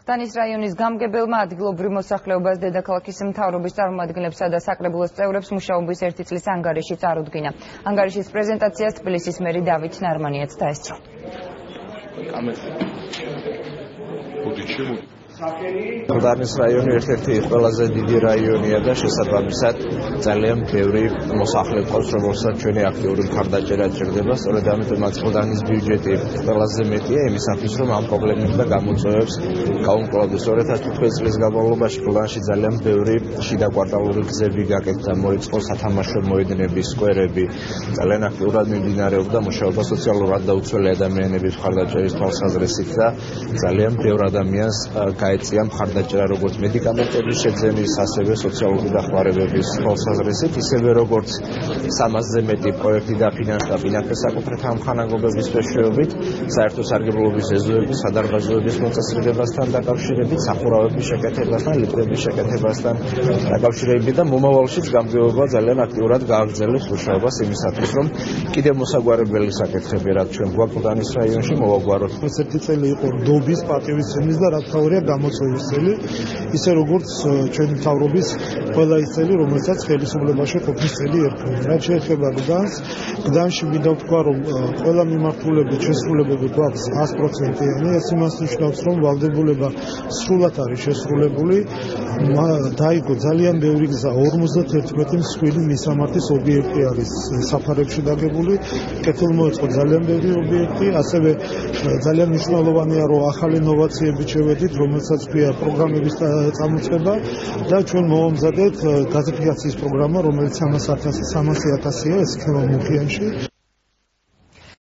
ქუთაის რაიონის გამგებელმა ადგილობრივ მოსახლეობას დედაქალაქის მთავრობის წარმომადგენლებსა და საკრებულოს წევრებს მუშაობის ერთი წლის ანგარიში წარუდგინა. ანგარიშის პრეზენტაციას თბილისის მერი დავით ნარმანიაც დაესწრო. ქუთაის რაიონი ერთ-ერთი ყველაზე დიდი რაიონია და შესაბამისად ძალიან ბევრი მოსახლე ყავს, რომელსაც ჩვენი აქტიური მხარდაჭერა ჭირდება. სწორედ ამიტომ ქუთაის ბიუჯეტი ყველაზე მეტია იმისათვის, რომ ამ პრობლემებს და გამოწვევებს გაუმკლავდეს. 2015 წლის განმავლობაში ქუთაისში ძალიან ბევრი შიდა კვარტალური გზები გაკეთდა, მოიწყო სათამაშო მოედნები, სკვერები. ძალიან აქტიურად მიმდინარეობდა მუშაობა სოციალურად დაუცველი ადამიანების მხარდაჭერის თვალსაზრისით და ძალიან ბევრ ადამიანს გაეწია მხარდაჭერა როგორც მედიკამენტების შეძენის, ასევე სოციალური დახმარებების თვალსაზრისით, ისევე როგორც 300-ზე მეტი პროექტი დაფინანსდა ბინაკლის საკუთრებათა ამხანაგობების მეშვეობით, საერთო სარგებლობის ეზოების, სადარბაზოების მოწესრიგებასთან დაკავშირებით, სახურავების შეკეთებასთან, ლიფტების შეკეთებასთან დაკავშირებით და მომავალშიც გამგეობა ძალიან აქტიურად გააგრძელებს მუშაობას იმისათვის, რომ კიდევ მოსაგვარებელი საკითხები, რაც ჩვენ გვაქვს ქუთაის რაიონში, მოვაგვაროთ. ერთი წელი იყო დობის, პატივისცემის და რა თქმა გამოწვევის წელი, ისე როგორც ჩვენი მთავრობის ყველა ის წელი, რომელსაც ხელისუფლებაში ყოფნის წელი ერქვა. რაც შეეხება გდანში მინდა ვთქვა, რომ ყველა მიმართულებით შესრულებები გვაქვს 100%-იანი, ეს იმას ნიშნავს, რომ ვალდებულება სრულად არის შესრულებული. დაიგო ძალიან ბევრი გზა, 51 მსხვილი მისამართის ობიექტი არის საფარებში დაგებული, კეთილმოეწყო ძალიან ბევრი ობიექტი, ასევე ძალიან მნიშვნელოვანია, რომ ახალი ინოვაციები შევედით, რომელსაც ქვია პროგრამების წამოწყება და ჩვენ მოვამზადეთ გაზიფიკაციის პროგრამა, რომელიც 300,000-ია ეს ხევა მუხიანში.